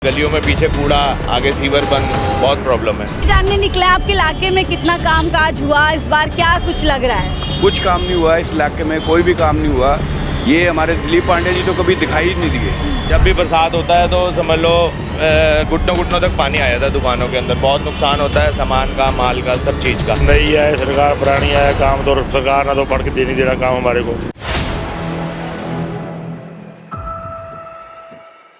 गलियों में पीछे कूड़ा, आगे सीवर बंद, बहुत प्रॉब्लम है। जानने निकले आपके इलाके में कितना कामकाज हुआ इस बार, क्या कुछ लग रहा है? कुछ काम नहीं हुआ इस इलाके में, कोई भी काम नहीं हुआ। ये हमारे दिलीप पांडे जी तो कभी दिखाई ही नहीं दिए। जब भी बरसात होता है तो समझ लो घुटनों घुटनों तक पानी आ जाता है दुकानों के अंदर। बहुत नुकसान होता है सामान का, माल का, सब चीज़ का। नहीं है सरकार पुरानी है, काम तो सरकार ना तो पढ़ के दे नहीं दे रहा काम हमारे को।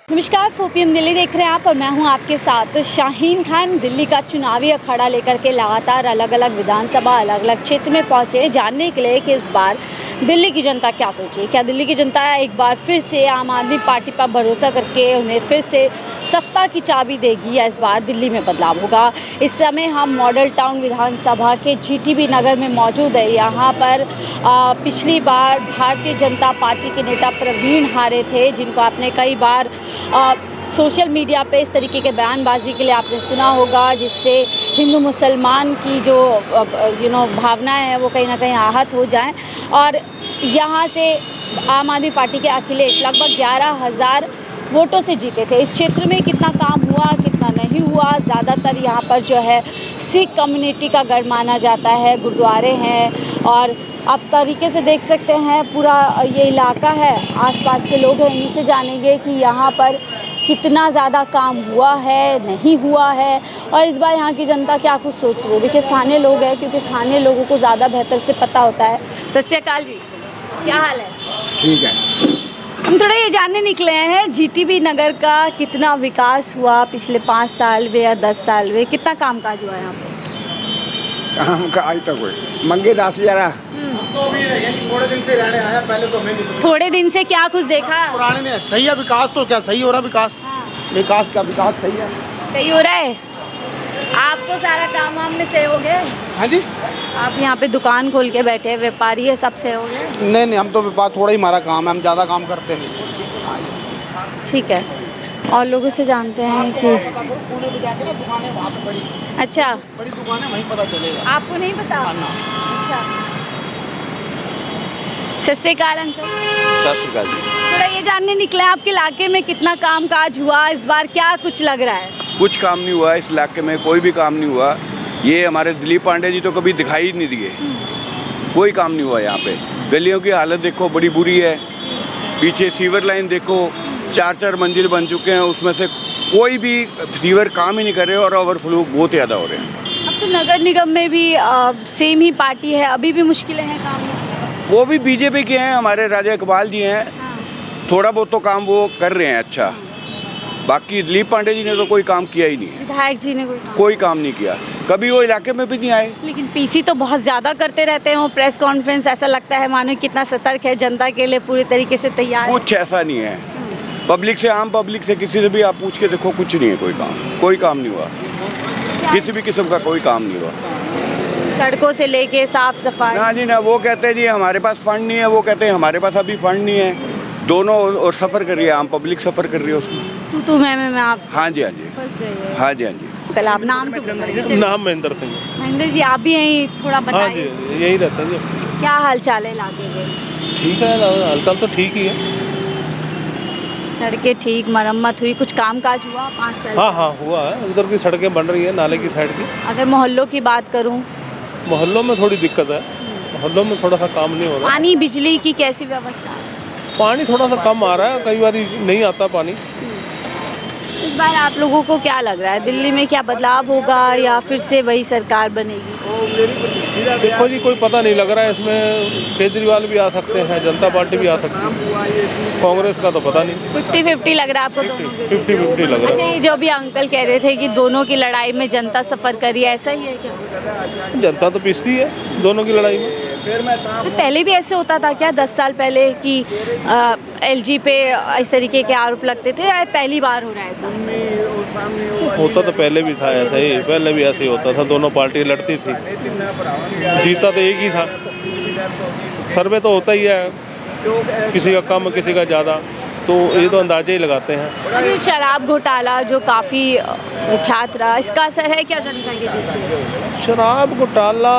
नमस्कार, 4PM दिल्ली देख रहे हैं आप और मैं हूं आपके साथ शाहीन खान। दिल्ली का चुनावी अखाड़ा लेकर के लगातार अलग अलग विधानसभा, अलग अलग क्षेत्र में पहुंचे जानने के लिए कि इस बार दिल्ली की जनता क्या सोचे। क्या दिल्ली की जनता एक बार फिर से आम आदमी पार्टी पर भरोसा करके उन्हें फिर से सत्ता की चाबी देगी या इस बार दिल्ली में बदलाव होगा। इस समय हम मॉडल टाउन विधानसभा के GTB नगर में मौजूद है। यहाँ पर पिछली बार भारतीय जनता पार्टी के नेता प्रवीण हारे थे, जिनको आपने कई बार सोशल मीडिया पे इस तरीके के बयानबाजी के लिए आपने सुना होगा, जिससे हिंदू मुसलमान की जो भावनाएं हैं वो कहीं ना कहीं आहत हो जाएं। और यहाँ से आम आदमी पार्टी के अखिलेश लगभग 11,000 वोटों से जीते थे। इस क्षेत्र में कितना काम हुआ, कितना नहीं हुआ, ज़्यादातर यहाँ पर जो है सिख कम्युनिटी का गढ़ माना जाता है, गुरुद्वारे हैं और आप तरीके से देख सकते हैं पूरा ये इलाका है, आसपास के लोग हैं, इन्हीं से जानेंगे कि यहाँ पर कितना ज़्यादा काम हुआ है, नहीं हुआ है और इस बार यहाँ की जनता क्या कुछ सोच रही है। देखिए, स्थानीय लोग हैं, क्योंकि स्थानीय लोगों को ज़्यादा बेहतर से पता होता है। सत श्री अकाल जी, क्या हाल है? ठीक है। हम थोड़ा ये जानने निकले हैं GTB नगर का कितना विकास हुआ पिछले 5 साल में या 10 साल में, कितना कामकाज हुआ यहाँ पे? काम का आज तक कोई मंगे 10,000 थोड़े दिन से रहने आया, पहले तो हमें नहीं। थोड़े दिन से क्या कुछ देखा? पुराने में सही है विकास, तो क्या सही हो रहा विकास? विकास का विकास सही है, सही हो रहा है। आपको सारा काम वाम में सही हो गया? हाँ जी। आप यहाँ पे दुकान खोल के बैठे हैं, व्यापारी है, सब सही हो गया? नहीं, हम तो व्यापार थोड़ा ही हमारा काम है, हम ज़्यादा काम करते नहीं। ठीक है, और लोगों से जानते हैं कि अच्छा बड़ी दुकान है, वहीं पता चलेगा। आपको नहीं पता? अच्छा, सत श्री अकाल अंकल। सत श्री अकाल जी। थोड़ा ये जानने निकले आपके इलाके में कितना कामकाज हुआ इस बार, क्या कुछ लग रहा है? कुछ काम नहीं हुआ इस इलाके में, कोई भी काम नहीं हुआ। ये हमारे दिलीप पांडे जी तो कभी दिखाई ही नहीं दिए। कोई काम नहीं हुआ यहाँ पे। गलियों की हालत देखो, बड़ी बुरी है। पीछे सीवर लाइन देखो, 4-4 मंजिल बन चुके हैं, उसमें से कोई भी सीवर काम ही नहीं कर रहे और ओवरफ्लो बहुत ज़्यादा हो रहे हैं। अब तो नगर निगम में भी सेम ही पार्टी है, अभी भी मुश्किलें हैं काम में? वो भी बीजेपी के हैं, हमारे राजा इकबाल जी हैं। थोड़ा बहुत तो काम वो कर रहे हैं अच्छा। बाकी दिलीप पांडे जी ने तो कोई काम किया ही नहीं है। विधायक जी ने कोई काम नहीं किया, कभी वो इलाके में भी नहीं आए। लेकिन PC तो बहुत ज़्यादा करते रहते हैं। वो प्रेस कॉन्फ्रेंस ऐसा लगता है मानो कितना सतर्क है, जनता के लिए पूरी तरीके से तैयार है। कुछ ऐसा नहीं है। पब्लिक से, आम पब्लिक से, किसी से भी आप पूछ के देखो, कुछ नहीं है। कोई काम नहीं हुआ, किसी भी किस्म का कोई काम नहीं हुआ। सड़कों से लेके साफ सफाई। ना जी ना, वो कहते हैं जी हमारे पास फंड नहीं है, वो कहते हैं हमारे पास अभी फंड नहीं है। दोनों और सफ़र कर रही है, आम पब्लिक सफ़र कर रही है उसमें। तू मैं आप हाँ जी, हाँ जी, फंस गए हैं। हाँ जी, हाँ जी। कल आप नाम तो बताइए। नाम महेंद्र सिंह। महेंद्र जी, आप भी यहीं थोड़ा हाँ बताइए। जी, यही रहते हैं जी। क्या हाल चाल है इलाके के? ठीक है, हालचाल तो ठीक ही है। सड़कें ठीक, मरम्मत हुई, कुछ काम काज हुआ 5 साल? हाँ हुआ है। उधर की सड़कें बन रही है, नाले की साइड की। अगर मोहल्लों की बात करूं, मोहल्लों में थोड़ी दिक्कत है, मोहल्लों में थोड़ा सा काम नहीं हो रहा। पानी बिजली की कैसी व्यवस्था है? पानी थोड़ा सा कम आ रहा है, कई बार नहीं आता पानी। इस बार आप लोगों को क्या लग रहा है, दिल्ली में क्या बदलाव होगा या फिर से वही सरकार बनेगी? देखो जी, कोई पता नहीं लग रहा है। इसमें केजरीवाल भी आ सकते हैं, जनता पार्टी भी आ सकती है, कांग्रेस का तो पता नहीं। 50-50 लग रहा है आपको दोनों के? 50-50 लग रहा अच्छा, ये जो भी अंकल कह रहे थे कि दोनों की लड़ाई में जनता सफ़र करी है, ऐसा ही है क्या? है। जनता तो पिसती है दोनों की लड़ाई में। पहले भी ऐसे होता था क्या 10 साल पहले कि LG पे इस तरीके के आरोप लगते थे, या पहली बार हो रहा है ऐसा? होता तो पहले भी था ऐसा ही, पहले भी ऐसे ही होता था, दोनों पार्टी लड़ती थी, जीता तो एक ही था। सर्वे तो होता ही है, किसी का कम किसी का ज़्यादा, तो ये तो अंदाजे ही लगाते हैं। अभी शराब घोटाला जो काफ़ी विख्यात रहा, इसका असर है क्या जनता के बीच? शराब घोटाला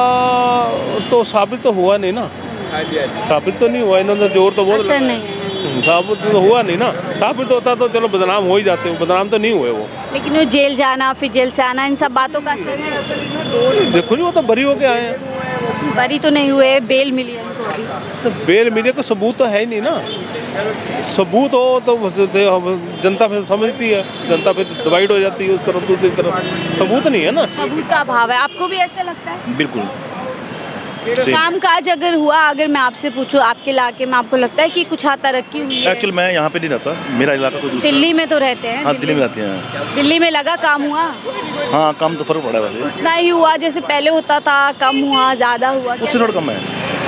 तो साबित तो हुआ नहीं ना, साबित तो नहीं हुआ। इन्होंने जोर तो बहुत असर नहीं है। साबित तो हुआ नहीं ना, साबित होता तो चलो बदनाम हो ही जाते, बदनाम तो नहीं हुए वो। लेकिन वो जेल जाना फिर जेल से आना इन सब बातों का असर है। देखो जी वो तो बरी होके आए हैं, बरी तो नहीं हुए, बेल मिली है उनको अभी। तो बेल मिले को सबूत तो है ही नहीं ना, सबूत हो तो जनता फिर समझती है, जनता फिर डिवाइड हो जाती है उस तरफ दूसरी तरफ, सबूत नहीं है ना। सबूत का अभाव है, आपको भी ऐसा लगता है? बिल्कुल कामकाज अगर हुआ, अगर मैं आपसे पूछूं आपके इलाके में आपको लगता है कि कुछ हाँ तरक्की हुई है? एक्चुअली मैं यहाँ पे नहीं रहता, मेरा इलाका कोई दूसरा। दिल्ली में तो रहते हैं। हाँ दिल्ली में रहते हैं। दिल्ली में लगा काम हुआ? हाँ काम तो फर्क पड़ा है वैसे, उतना ही हुआ जैसे पहले होता था, कम हुआ, ज्यादा हुआ? उससे थोड़ा कम है,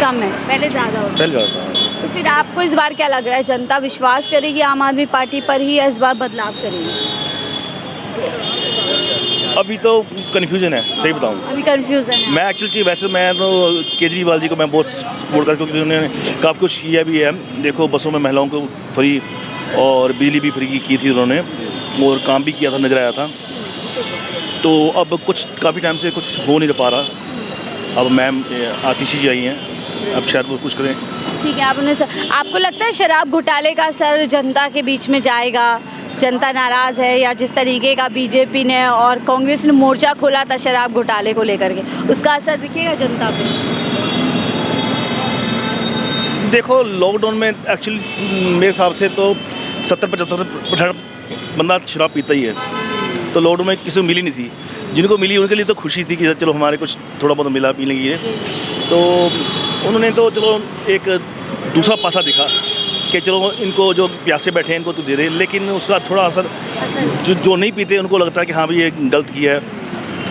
कम है, पहले ज्यादा होता। पहले ज़्यादा था। तो फिर आपको इस बार क्या लग रहा है, जनता विश्वास करेगी आम आदमी पार्टी पर ही या इस बार बदलाव करेगी? अभी तो कन्फ्यूजन है, सही बताऊँ। अभी कंफ्यूजन है। मैं एक्चुअली वैसे मैं तो केजरीवाल जी को मैं बहुत सपोर्ट करता हूँ, क्योंकि उन्होंने काफ़ी कुछ किया भी है। देखो बसों में महिलाओं को फ्री और बिजली भी फ्री की थी उन्होंने, और काम भी किया था, नजर आया था। तो अब कुछ काफ़ी टाइम से कुछ हो नहीं पा रहा। अब मैम आतिशी जी आई हैं, अब शायद वो कुछ करें। ठीक है, आपको लगता है शराब घोटाले का असर जनता के बीच में जाएगा? जनता नाराज़ है, या जिस तरीके का बीजेपी ने और कांग्रेस ने मोर्चा खोला था शराब घोटाले को लेकर के, उसका असर दिखेगा जनता पे? देखो लॉकडाउन में एक्चुअली मेरे हिसाब से तो 70-75% बंदा शराब पीता ही है, तो लॉकडाउन में किसी को मिली नहीं थी। जिनको मिली उनके लिए तो खुशी थी कि चलो हमारे कुछ थोड़ा बहुत मिला पीने के लिए, तो उन्होंने तो चलो एक दूसरा पासा दिखा कि चलो इनको जो प्यासे बैठे हैं इनको तो दे रहे, लेकिन उसका थोड़ा असर जो नहीं पीते उनको लगता है कि हाँ भाई ये गलत किया है।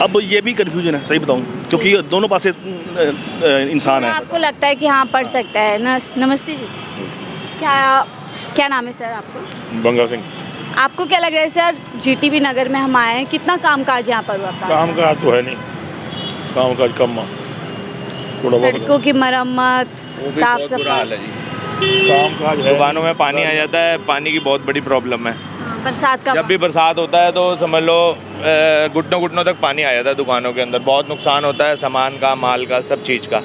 अब ये भी कन्फ्यूजन है, सही बताऊँ, क्योंकि दोनों पासे इंसान है। आपको लगता है कि हाँ पढ़ सकता है? नमस्ते जी, क्या नाम है सर आपको? बंगा सिंह। आपको क्या लग रहा है सर, जीटीबी नगर में हम आए हैं, कितना कामकाज यहाँ पर हुआ? काम काज तो है नहीं, काम काज कम है, थोड़ा बहुत सड़कों की मरम्मत, साफ बुरा सफाई, हाल है जी। काम काज है। दुकानों में पानी आ जाता है, पानी की बहुत बड़ी प्रॉब्लम है। बरसात का जब भी बरसात होता है तो समझ लो घुटनों घुटनों तक पानी आ जाता है दुकानों के अंदर, बहुत नुकसान होता है सामान का, माल का, सब चीज़ का।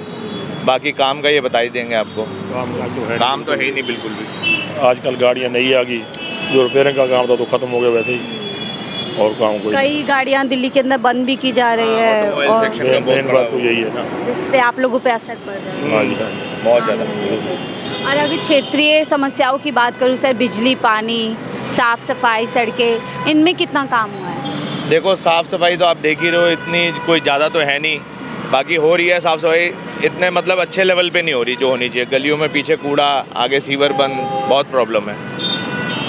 बाकी काम का ये बता ही देंगे आपको, काम काज तो है काम तो है ही नहीं बिल्कुल भी। आजकल गाड़ियाँ नहीं आ गई, जो रिपेयरिंग का काम था तो खत्म हो गया वैसे ही, और काम कोई कई गाड़ियाँ दिल्ली के अंदर बंद भी की जा रही है, ऑटोमोबाइल और सेक्शन का बहुत मेन बड़ा बात तो यही है ना। इस पे आप लोगों पे असर पड़ रहा है। हाँ जी हाँ। बहुत ज़्यादा। और अगर क्षेत्रीय समस्याओं की बात करूँ सर, बिजली, पानी, साफ सफाई, सड़कें, इनमें कितना काम हुआ है? देखो साफ़ सफाई तो आप देख ही रहे हो, इतनी कोई ज़्यादा तो है नहीं, बाकी हो रही है साफ़ सफाई, इतने मतलब अच्छे लेवल पे नहीं हो रही जो होनी चाहिए। गलियों में पीछे कूड़ा, आगे सीवर बंद, बहुत प्रॉब्लम है।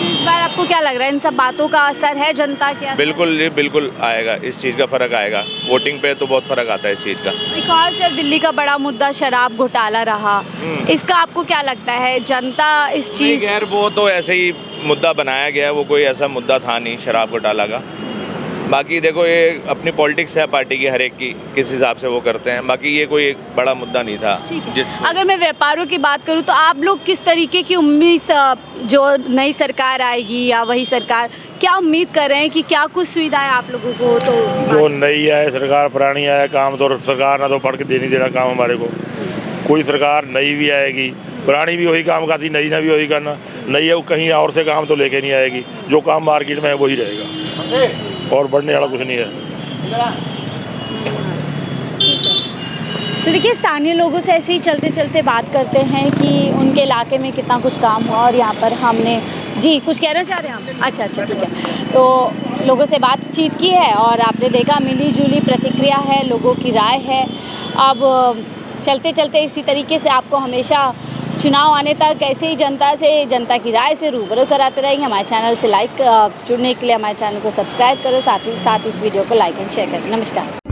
इस बार आपको क्या लग रहा है, इन सब बातों का असर है जनता के? बिल्कुल जी बिल्कुल आएगा, इस चीज़ का फ़र्क आएगा। वोटिंग पे तो बहुत फ़र्क आता है इस चीज़ का। एक और सर, दिल्ली का बड़ा मुद्दा शराब घोटाला रहा, इसका आपको क्या लगता है, जनता इस चीज़? खैर वो तो ऐसे ही मुद्दा बनाया गया है, वो कोई ऐसा मुद्दा था नहीं शराब घोटाला का। बाकी देखो ये अपनी पॉलिटिक्स है पार्टी की, हर एक की किस हिसाब से वो करते हैं, बाकी ये कोई एक बड़ा मुद्दा नहीं था। अगर मैं व्यापारियों की बात करूं तो आप लोग किस तरीके की उम्मीद, जो नई सरकार आएगी या वही सरकार, क्या उम्मीद कर रहे हैं कि क्या कुछ सुविधाएं आप लोगों को? तो जो नई आए सरकार, पुरानी आए, काम तो सरकार ना तो पढ़ के दे नहीं देना काम हमारे को। कोई सरकार नई भी आएगी, पुरानी भी वही काम करती, नई ना भी वही करना। नई है वो कहीं और से काम तो लेके नहीं आएगी, जो काम मार्केट में है वही रहेगा, और बढ़ने वाला कुछ नहीं है। तो देखिए, स्थानीय लोगों से ऐसे ही चलते चलते बात करते हैं कि उनके इलाके में कितना कुछ काम हुआ, और यहाँ पर हमने जी कुछ कहना चाह रहे हैं हम? अच्छा ठीक है। तो लोगों से बातचीत की है और आपने देखा मिली जुली प्रतिक्रिया है, लोगों की राय है। अब चलते चलते इसी तरीके से आपको हमेशा चुनाव आने तक ऐसे ही जनता की राय से रूबरू कराते रहेंगे। हमारे चैनल से जुड़ने के लिए हमारे चैनल को सब्सक्राइब करो, साथ ही इस वीडियो को लाइक एंड शेयर करें। नमस्कार।